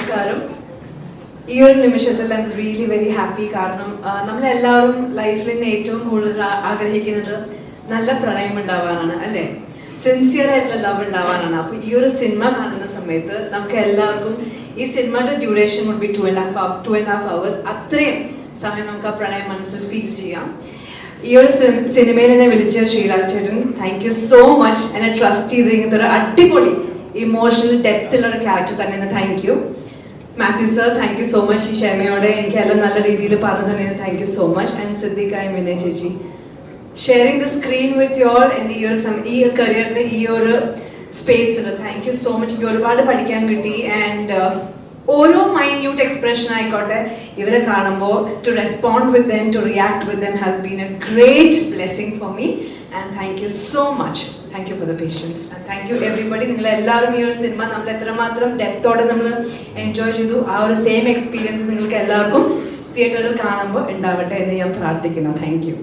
നമസ്കാരം. ഈ ഒരു നിമിഷത്തിൽ I am really very happy. കാരണം നമ്മളെല്ലാവരും ലൈഫിൽ ഏറ്റവും കൂടുതൽ ആഗ്രഹിക്കുന്നത് നല്ല പ്രണയം ഉണ്ടാവാനാണ്, അല്ലേ? സിൻസിയർ ആയിട്ടുള്ള ലവ് ഉണ്ടാവാനാണ്. അപ്പോൾ ഈ ഒരു സിനിമ കാണുന്ന സമയത്ത് നമുക്ക് എല്ലാവർക്കും ഈ സിനിമയുടെ ഡ്യൂറേഷൻ വുഡ് ബി 2.5 hours. അത്രയും സമയം നമുക്ക് ആ പ്രണയം മനസ്സിൽ ഫീൽ ചെയ്യാം. ഈ ഒരു സിനിമയിൽ എന്നെ വിളിച്ച ശ്രീലാൽ ചേട്ടൻ, താങ്ക് യു സോ മച്ച്. എന്നെ ട്രസ്റ്റ് ചെയ്ത് ഇങ്ങനത്തെ ഒരു അടിപൊളി ഇമോഷണൽ ഡെപ്തിലുള്ള ഒരു ക്യാരക്ടർ തന്നെ thank you. Mathew sir, thank you so much. ഈ ക്ഷമയോടെ എനിക്ക് എല്ലാം നല്ല രീതിയിൽ പറഞ്ഞു തന്നെ thank you so much. And സിദ്ദിഖായും വിനയ ചേച്ചി, sharing the screen with you all. എൻ്റെ ഈ കരിയറിൻ്റെ ഈ ഒരു സ്പേസിൽ താങ്ക് യു സോ മച്ച്. എനിക്ക് ഒരുപാട് പഠിക്കാൻ കിട്ടി. ആൻഡ് ഓരോ മൈന്യൂട്ട് എക്സ്പ്രഷൻ ആയിക്കോട്ടെ ഇവരെ കാണുമ്പോൾ to respond with them, to react with them has been a great blessing for me. And thank you so much. Thank you for the patience and thank you everybody. നിങ്ങളെല്ലാവരും ഈ ഒരു cinema നമ്മൾ എത്രമാത്രം ഡെപ്തോടെ നമ്മൾ enjoy ചെയ്തു, ആ ഒരു same experience നിങ്ങൾക്ക് എല്ലാവർക്കും തിയേറ്ററിൽ കാണുമ്പോൾ ഉണ്ടാവട്ടെ എന്ന് ഞാൻ പ്രാർത്ഥിക്കുന്നു. Thank you.